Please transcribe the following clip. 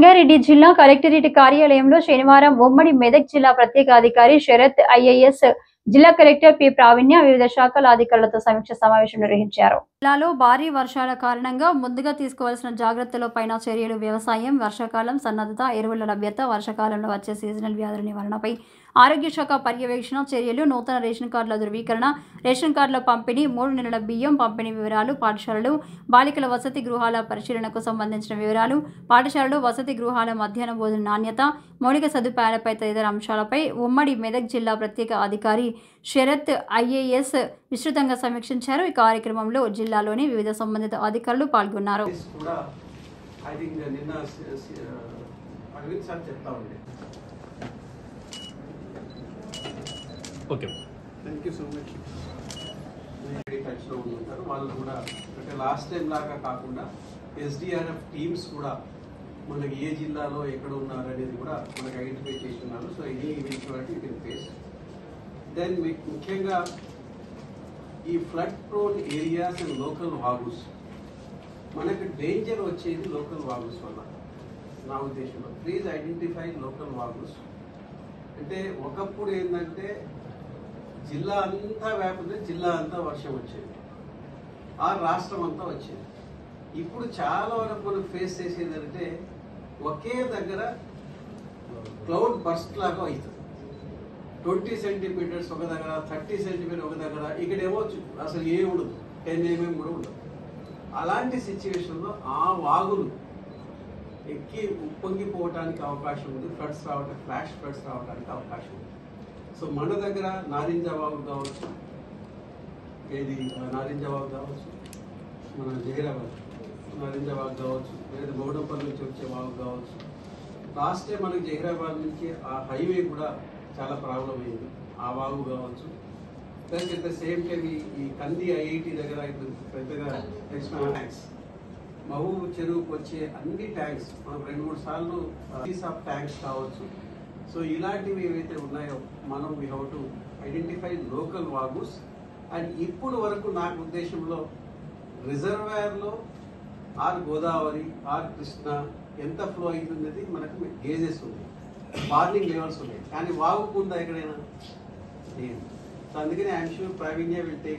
రంగారెడ్డి జిల్లా కలెక్టరేట్ కార్యాలయంలో శనివారం ఉమ్మడి మెదక్ జిల్లా ప్రత్యేక అధికారి శరత్ ఐఏఎస్, జిల్లా కలెక్టర్ పి ప్రావీణ్య వివిధ శాఖల అధికారులతో సమీక్ష సమావేశం నిర్వహించారు. జిల్లాలో భారీ వర్షాల కారణంగా ముందుగా తీసుకోవాల్సిన జాగ్రత్తలపైన చర్యలు, వ్యవసాయం, వర్షాకాలం సన్నద్ధత, ఎరువుల లభ్యత, వర్షాకాలంలో వచ్చే సీజనల్ వ్యాధుల నివారణపై ఆరోగ్య శాఖ పర్యవేక్షణ చర్యలు, నూతన రేషన్ కార్డుల ధృవీకరణ, రేషన్ కార్డుల పంపిణీ, 3 నెలల బియ్యం పంపిణీ వివరాలు, పాఠశాలలు, బాలికల వసతి గృహాల పరిశీలనకు సంబంధించిన వివరాలు, పాఠశాలలు, వసతి గృహాల మధ్యాహ్న భోజన నాణ్యత, మౌలిక సదుపాయాలపై తదితర అంశాలపై ఉమ్మడి మెదక్ జిల్లా ప్రత్యేక అధికారి శరత్ ఐఏఎస్ విస్తృతంగా సమీక్షించారు. ఈ కార్యక్రమంలో జిల్లాలోని వివిధ సంబంధిత అధికారులు పాల్గొన్నారు. Okay, thank you so much. టచ్లో ఉంటారు వాళ్ళు కూడా, అంటే లాస్ట్ టైం లాగా కాకుండా ఎస్డిఆర్ఎఫ్ టీమ్స్ కూడా మనకి ఏ జిల్లాలో ఎక్కడ ఉన్నారు అనేది కూడా మనకి ఐడెంటిఫై చేసి ఉన్నారు. So any eventuality you can face. Then మీకు ముఖ్యంగా ఈ flood prone areas and local వాగుస్, మనకు డేంజర్ వచ్చేది లోకల్ వాగుస్ వల్ల. నా ఉద్దేశంలో ప్లీజ్ ఐడెంటిఫై లోకల్ వాగుస్. అంటే ఒకప్పుడు ఏంటంటే జిల్లా అంతా వ్యాపితే జిల్లా అంతా వర్షం వచ్చేది, ఆ రాష్ట్రం అంతా వచ్చేది. ఇప్పుడు చాలా వరకు మనం ఫేస్ చేసేది అంటే ఒకే దగ్గర క్లౌడ్ బర్స్ట్ లాగా అవుతుంది. 20 సెంటీమీటర్స్ ఒక దగ్గర, 30 సెంటీమీటర్ ఒక దగ్గర, ఇక్కడేమో అసలు ఏ ఉండదు, 10 mm కూడా ఉండదు. అలాంటి సిచ్యువేషన్లో ఆ వాగులు ఎక్కి ఉప్పొంగిపోవటానికి అవకాశం ఉంది, ఫ్లడ్స్ రావడానికి, ఫ్లాష్ ఫ్లడ్స్ రావడానికి అవకాశం ఉంది. సో మన దగ్గర నారింజ వాగు కావచ్చు, ఏది నారింజ వాగు కావచ్చు, మన జహీరాబాద్ నారింజ వాగు కావచ్చు, లేదా గౌడంపల్లి నుంచి వచ్చే వాగు కావచ్చు. లాస్ట్ టైం మనకి జహీరాబాద్ నుంచి ఆ హైవే కూడా చాలా ప్రాబ్లం అయింది, ఆ వాగు కావచ్చు. Plus at the same time ఈ కంది ఐఐటి దగ్గర ఇప్పుడు పెద్దగా ట్యాంక్స్, మహబూబ్ చెరువుకు వచ్చే అన్ని ట్యాంక్స్ మనం 2-3 సార్లు ఆఫ్ ట్యాంక్స్ కావచ్చు. సో ఇలాంటివి ఏవైతే ఉన్నాయో మనం we have to identify local వాగుస్. అండ్ ఇప్పుడు వరకు నాకు ఉద్దేశంలో రిజర్వాయర్లో ఆర్ గోదావరి ఆర్ కృష్ణ ఎంత ఫ్లో అవుతుంది మనకు గేజెస్ ఉన్నాయి, వార్నింగ్ లెవెల్స్ ఉన్నాయి, కానీ వాగుకుందా ఎక్కడైనా లేదు. సో అందుకని I'm sure Praveenya will take